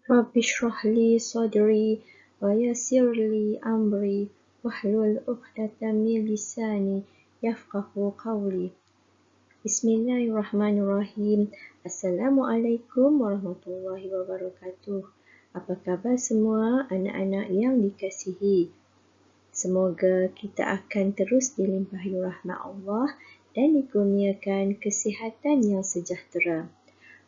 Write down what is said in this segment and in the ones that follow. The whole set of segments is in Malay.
Rabbi shrah li sadri wa yassir li amri wahlul 'uqdatam min lisani yafqahu qawli. Bismillahirrahmanirrahim. Assalamualaikum warahmatullahi wabarakatuh. Apa khabar semua anak-anak yang dikasihi? Semoga kita akan terus dilimpahi rahmat Allah dan dikurniakan kesihatan yang sejahtera.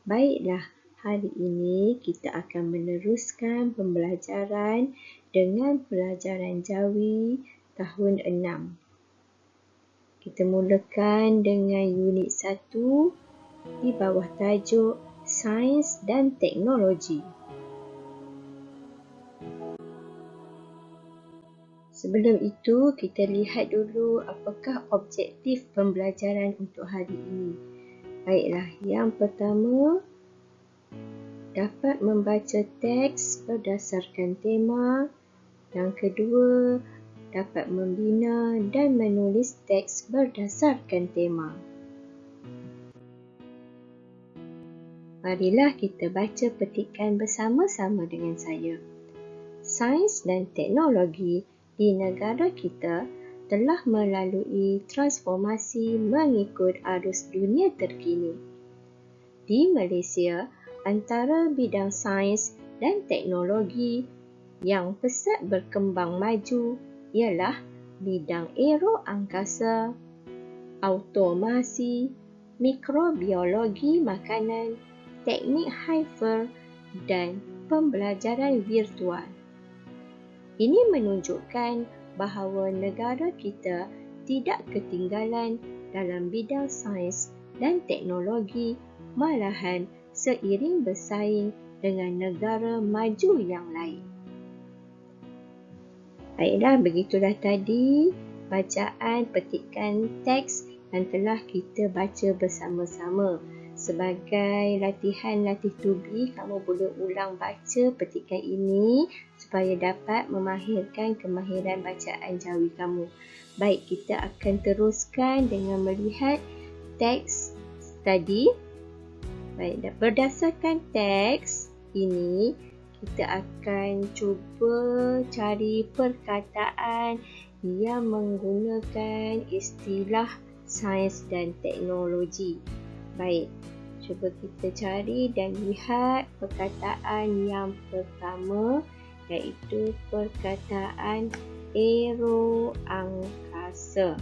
Baiklah, hari ini kita akan meneruskan pembelajaran dengan pelajaran Jawi tahun 6. Kita mulakan dengan unit 1 di bawah tajuk Sains dan Teknologi. Sebelum itu, kita lihat dulu apakah objektif pembelajaran untuk hari ini. Baiklah, yang pertama, dapat membaca teks berdasarkan tema. Yang kedua, dapat membina dan menulis teks berdasarkan tema. Marilah kita baca petikan bersama-sama dengan saya. Sains dan teknologi di negara kita telah melalui transformasi mengikut arus dunia terkini. Di Malaysia, antara bidang sains dan teknologi yang pesat berkembang maju ialah bidang aero angkasa, automasi, mikrobiologi makanan, teknik hyper dan pembelajaran virtual. Ini menunjukkan bahawa negara kita tidak ketinggalan dalam bidang sains dan teknologi, malahan seiring bersaing dengan negara maju yang lain. Baiklah, begitulah tadi bacaan petikan teks yang telah kita baca bersama-sama. Sebagai latihan latih tubi, kamu boleh ulang baca petikan ini supaya dapat memahirkan kemahiran bacaan Jawi kamu. Baik, kita akan teruskan dengan melihat teks tadi. Baik, berdasarkan teks ini, kita akan cuba cari perkataan yang menggunakan istilah sains dan teknologi. Baik, cuba kita cari dan lihat perkataan yang pertama, iaitu perkataan aero angkasa.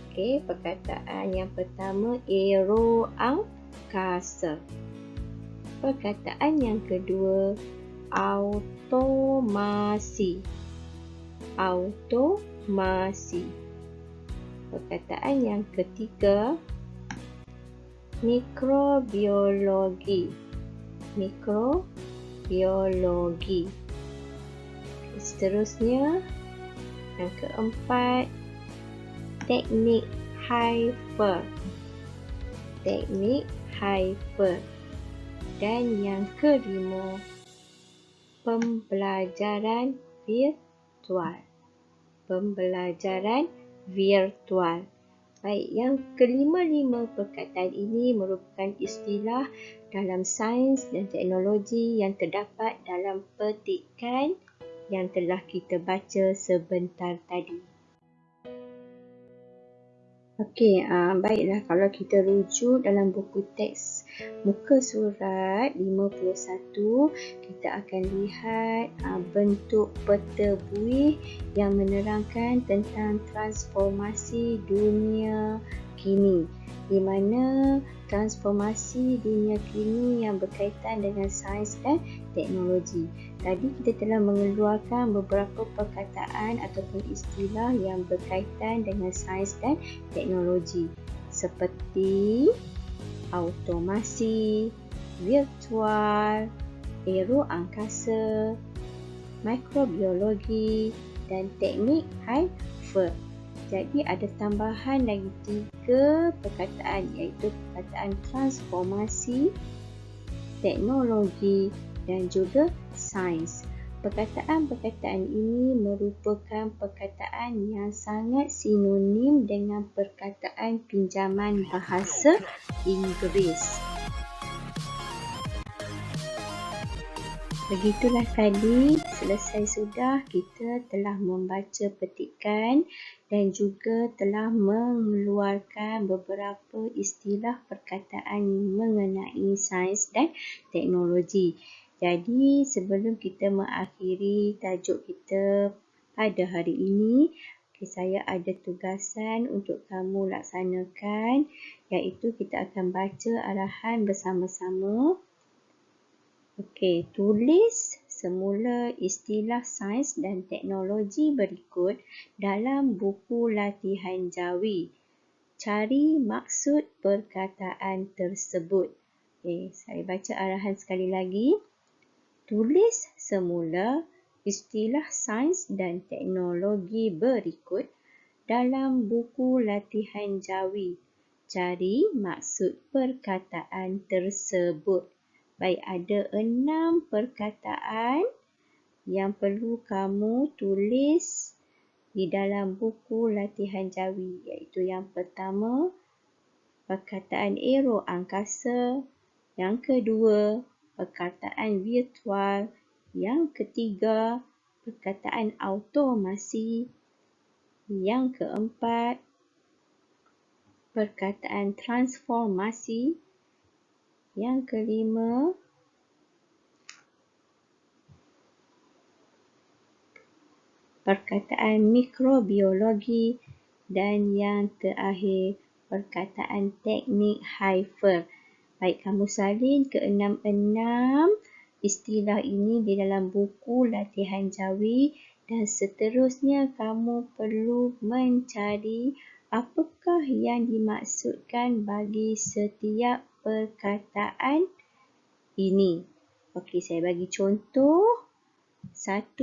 Okey, perkataan yang pertama aero angkasa. Perkataan yang kedua automasi. Automasi. Perkataan yang ketiga mikrobiologi. Mikrobiologi. Seterusnya, yang keempat, teknik hyper. Teknik hyper. Dan yang kelima, pembelajaran virtual. Pembelajaran virtual. Baik, yang kelima-lima perkataan ini merupakan istilah dalam sains dan teknologi yang terdapat dalam petikan yang telah kita baca sebentar tadi. Okey, baiklah, kalau kita rujuk dalam buku teks muka surat 51, kita akan lihat bentuk peta buih yang menerangkan tentang transformasi dunia kini, di mana transformasi dunia kini yang berkaitan dengan sains dan teknologi. Tadi kita telah mengeluarkan beberapa perkataan ataupun istilah yang berkaitan dengan sains dan teknologi, seperti automasi, virtual, aero angkasa, mikrobiologi dan teknik hyper. Jadi ada tambahan lagi 3 perkataan, iaitu perkataan transformasi, teknologi dan juga sains. Perkataan-perkataan ini merupakan perkataan yang sangat sinonim dengan perkataan pinjaman bahasa Inggeris. Begitulah tadi, selesai sudah kita telah membaca petikan dan juga telah mengeluarkan beberapa istilah perkataan mengenai sains dan teknologi. Jadi sebelum kita mengakhiri tajuk kita pada hari ini, saya ada tugasan untuk kamu laksanakan, iaitu kita akan baca arahan bersama-sama. Okey, tulis semula istilah sains dan teknologi berikut dalam buku latihan Jawi. Cari maksud perkataan tersebut. Okey, saya baca arahan sekali lagi. Tulis semula istilah sains dan teknologi berikut dalam buku latihan Jawi. Cari maksud perkataan tersebut. Baik, ada 6 perkataan yang perlu kamu tulis di dalam buku latihan Jawi, iaitu yang pertama, perkataan aero angkasa, yang kedua, perkataan virtual, yang ketiga, perkataan automasi, yang keempat, perkataan transformasi, yang kelima, perkataan mikrobiologi, dan yang terakhir, perkataan teknik hyper. Baik, kamu salin ke-6 istilah ini di dalam buku latihan Jawi dan seterusnya kamu perlu mencari apakah yang dimaksudkan bagi setiap perkataan ini. Okey, saya bagi contoh. 1.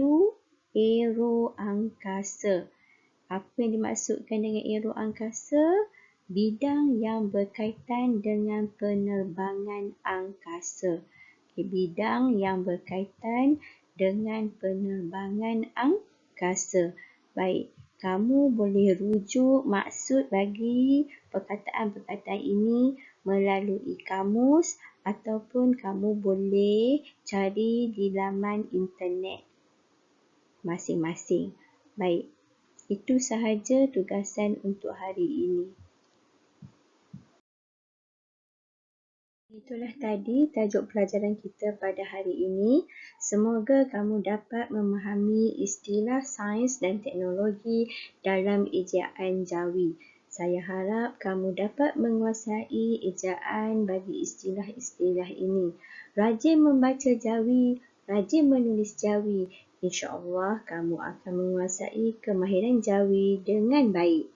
Aero angkasa. Apa yang dimaksudkan dengan aero angkasa? Bidang yang berkaitan dengan penerbangan angkasa. Okay, bidang yang berkaitan dengan penerbangan angkasa. Baik, kamu boleh rujuk maksud bagi perkataan-perkataan ini melalui kamus ataupun kamu boleh cari di laman internet masing-masing. Baik, itu sahaja tugasan untuk hari ini. Itulah tadi tajuk pelajaran kita pada hari ini. Semoga kamu dapat memahami istilah sains dan teknologi dalam ejaan Jawi. Saya harap kamu dapat menguasai ejaan bagi istilah-istilah ini. Rajin membaca Jawi, rajin menulis Jawi. InsyaAllah kamu akan menguasai kemahiran Jawi dengan baik.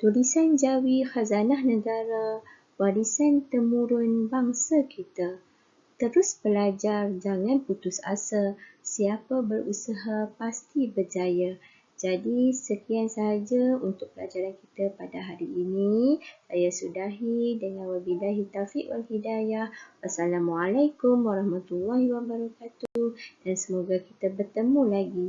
Tulisan Jawi khazanah negara, warisan temurun bangsa kita. Terus belajar, jangan putus asa. Siapa berusaha pasti berjaya. Jadi sekian sahaja untuk pelajaran kita pada hari ini. Saya sudahi dengan wabillahi taufiq wal hidayah. Wassalamualaikum warahmatullahi wabarakatuh dan semoga kita bertemu lagi.